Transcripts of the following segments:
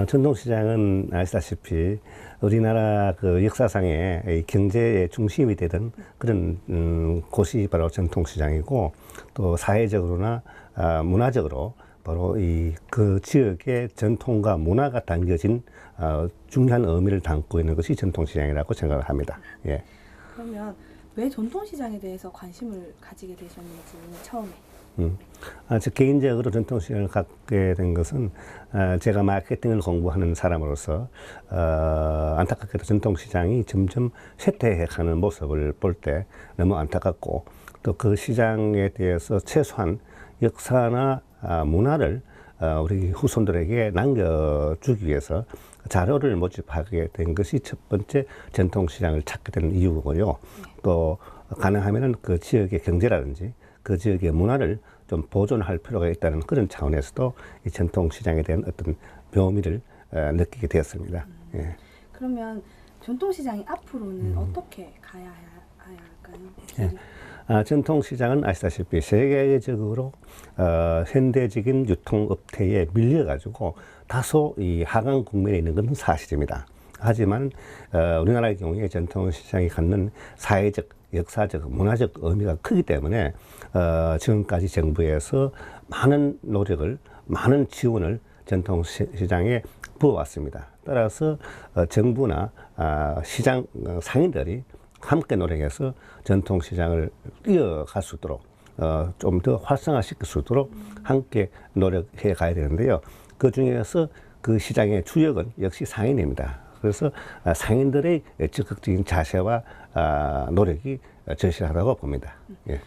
전통시장은 아시다시피 우리나라 그 역사상의 이 경제의 중심이 되던 그런 곳이 바로 전통시장이고, 또 사회적으로나 문화적으로 바로 이 그 지역의 전통과 문화가 담겨진 중요한 의미를 담고 있는 것이 전통시장이라고 생각을 합니다. 예. 그러면 왜 전통시장에 대해서 관심을 가지게 되셨는지 처음에. 저 개인적으로 전통시장을 갖게 된 것은 제가 마케팅을 공부하는 사람으로서 안타깝게도 전통시장이 점점 쇠퇴해가는 모습을 볼 때 너무 안타깝고, 또 그 시장에 대해서 최소한 역사나 문화를 우리 후손들에게 남겨주기 위해서 자료를 모집하게 된 것이 첫 번째 전통시장을 찾게 된 이유고요. 또 가능하면은 그 지역의 경제라든지 그 지역의 문화를 좀 보존할 필요가 있다는 그런 차원에서도 이 전통시장에 대한 어떤 묘미를 느끼게 되었습니다. 예. 그러면 전통시장이 앞으로는 어떻게 가야 할까요? 예. 전통시장은 아시다시피 세계적으로 현대적인 유통업태에 밀려가지고 다소 이 하강 국면에 있는 것은 사실입니다. 하지만 우리나라의 경우에 전통시장이 갖는 사회적, 역사적, 문화적 의미가 크기 때문에 지금까지 정부에서 많은 노력을, 많은 지원을 전통시장에 부어왔습니다. 따라서 정부나 시장 상인들이 함께 노력해서 전통시장을 이어갈 수 있도록 좀 더 활성화시킬 수 있도록 함께 노력해 가야 되는데요. 그 중에서 그 시장의 주역은 역시 상인입니다. 그래서 상인들의 적극적인 자세와 노력이 절실하다고 봅니다. 예.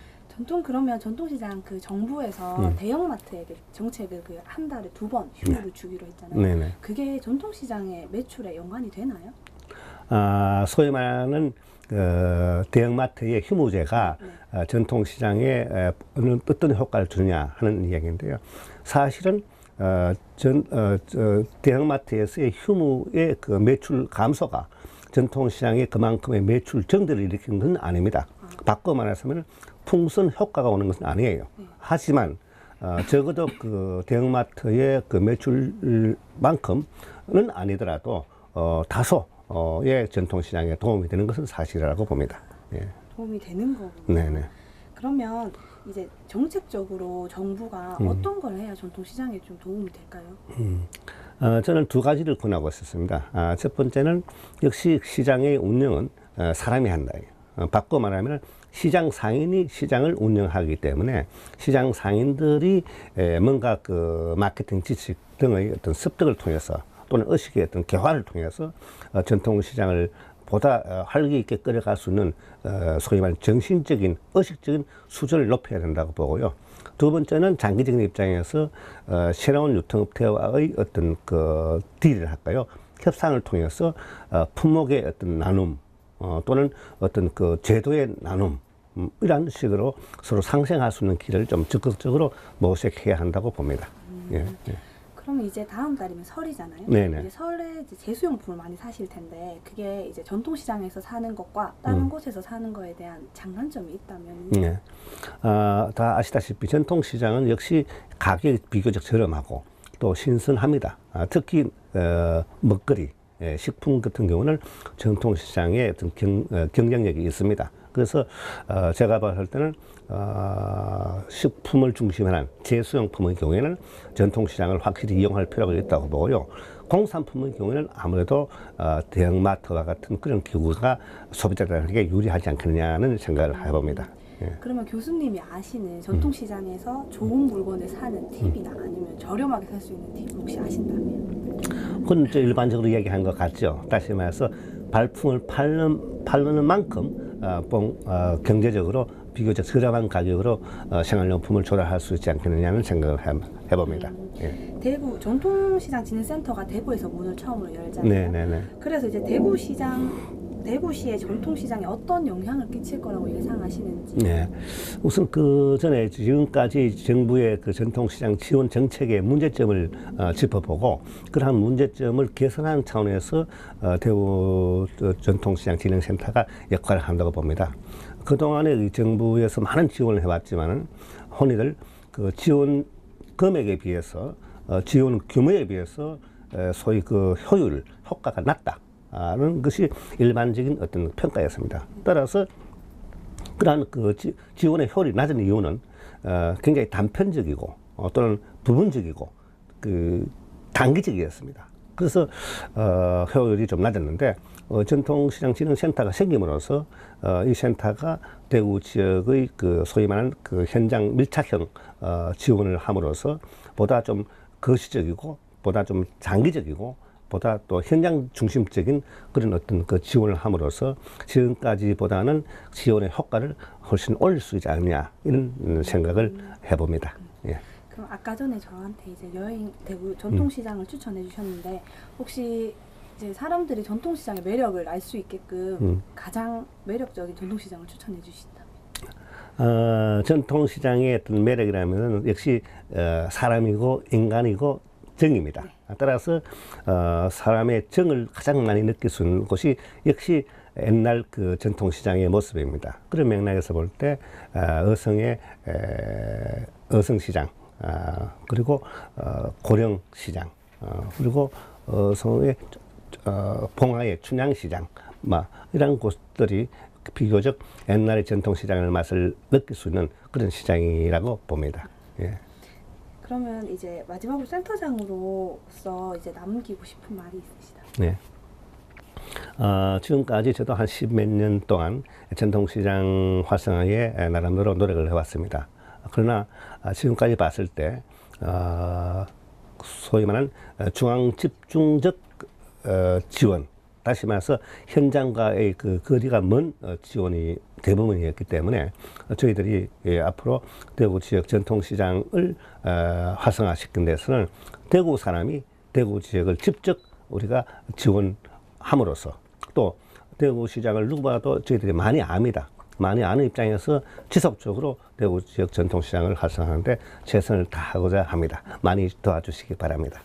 그러면 전통시장 그 정부에서 대형마트에게 정책을 그 한 달에 2번 휴무를 주기로 했잖아요. 네네. 그게 전통시장의 매출에 연관이 되나요? 소위 말하는 대형마트의 휴무제가 전통시장에 어떤 효과를 주느냐 하는 이야기인데요. 사실은 대형마트에서의 휴무의 그 매출 감소가 전통시장에 그만큼의 매출 증대를 일으키는 건 아닙니다. 바꿔 말하자면 풍선 효과가 오는 것은 아니에요. 하지만 적어도 그 대형마트의 그 매출만큼은 아니더라도 다소의 전통시장에 도움이 되는 것은 사실이라고 봅니다. 예. 도움이 되는 거군요. 네네. 그러면 이제 정책적으로 정부가 어떤 걸 해야 전통시장에 좀 도움이 될까요? 저는 두 가지를 권하고 있었습니다. 첫 번째는 역시 시장의 운영은 사람이 한다. 바꿔 말하면 시장 상인이 시장을 운영하기 때문에 시장 상인들이 뭔가 그 마케팅 지식 등의 어떤 습득을 통해서 또는 의식의 어떤 개화를 통해서 전통시장을 보다 활기 있게 끌어갈 수 있는 소위 말하는 정신적인, 의식적인 수준을 높여야 된다고 보고요. 두 번째는 장기적인 입장에서 새로운 유통업체와의 어떤 그 딜을 할까요? 협상을 통해서 품목의 어떤 나눔 또는 어떤 그 제도의 나눔 이런 식으로 서로 상생할 수 있는 길을 좀 적극적으로 모색해야 한다고 봅니다. 예, 예. 그럼 이제 다음 달이면 설이잖아요. 네네. 이제 설에 이제 제수용품을 많이 사실 텐데 그게 이제 전통시장에서 사는 것과 다른 곳에서 사는 거에 대한 장단점이 있다면. 네. 다 아시다시피 전통시장은 역시 가격이 비교적 저렴하고 또 신선합니다. 특히 먹거리, 식품 같은 경우는 전통시장에 어떤 경쟁력이 있습니다. 그래서 제가 봤을 때는 식품을 중심으로 한 제수용품의 경우에는 전통시장을 확실히 이용할 필요가 있다고 보고요. 공산품의 경우에는 아무래도 대형마트와 같은 그런 기구가 소비자들에게 유리하지 않겠느냐는 생각을 해봅니다. 예. 그러면 교수님이 아시는 전통시장에서 좋은 물건을 사는 팁이나 아니면 저렴하게 살 수 있는 팁 혹시 아신다면? 그건 일반적으로 이야기한 것 같죠. 다시 말해서 발품을 팔는 만큼 경제적으로 비교적 저렴한 가격으로 생활용품을 조달할 수 있지 않겠느냐는 생각을 해봅니다. 예. 대구 전통시장 진흥센터가 대구에서 문을 처음으로 열잖아요. 네네네. 그래서 이제 대구시의 전통시장에 어떤 영향을 끼칠 거라고 예상하시는지. 네. 우선 그 전에 지금까지 정부의 그 전통시장 지원 정책의 문제점을 짚어보고 그러한 문제점을 개선하는 차원에서 대구 전통시장 진흥센터가 역할을 한다고 봅니다. 그동안에 정부에서 많은 지원을 해왔지만은 흔히들 그 지원 금액에 비해서 지원 규모에 비해서 소위 그 효과가 낮다는 것이 일반적인 어떤 평가였습니다. 따라서 그러한 그 지원의 효율이 낮은 이유는 굉장히 단편적이고 또는 부분적이고 그 단기적이었습니다. 그래서 효율이 좀 낮았는데 전통시장진흥센터가 생김으로써 이 센터가 대구 지역의 그 소위 말하는 그 현장 밀착형 지원을 함으로써 보다 좀 거시적이고 보다 좀 장기적이고 보다 또 현장 중심적인 그런 어떤 그 지원을 함으로써 지금까지보다는 지원의 효과를 훨씬 올릴 수 있지 않느냐 이런 생각을 해봅니다. 예. 그럼 아까 전에 저한테 이제 여행 대구 전통시장을 추천해 주셨는데 혹시 이제 사람들이 전통시장의 매력을 알 수 있게끔 가장 매력적인 전통시장을 추천해 주신다면? 전통시장의 어떤 매력이라면 역시 사람이고 인간이고 정입니다. 네. 따라서 사람의 정을 가장 많이 느낄 수 있는 곳이 역시 옛날 그 전통시장의 모습입니다. 그런 맥락에서 볼 때 어성의 어성시장, 그리고 고령시장, 그리고 어성의 봉화의 춘향시장, 이런 곳들이 비교적 옛날의 전통시장의 맛을 느낄 수 있는 그런 시장이라고 봅니다. 예. 그러면 이제 마지막으로 센터장으로서 이제 남기고 싶은 말이 있으시다. 네. 지금까지 저도 한 10몇 년 동안 전통시장 활성화에 나름대로 노력을 해왔습니다. 그러나 지금까지 봤을 때 소위 말하는 중앙집중적 지원, 다시 말해서 현장과의 그 거리가 먼 지원이 대부분이었기 때문에 저희들이 앞으로 대구 지역 전통시장을 활성화시킨 데서는 대구 사람이 대구 지역을 직접 우리가 지원함으로써 또 대구 시장을 누구보다도 저희들이 많이 압니다. 많이 아는 입장에서 지속적으로 대구 지역 전통시장을 활성화하는데 최선을 다하고자 합니다. 많이 도와주시기 바랍니다.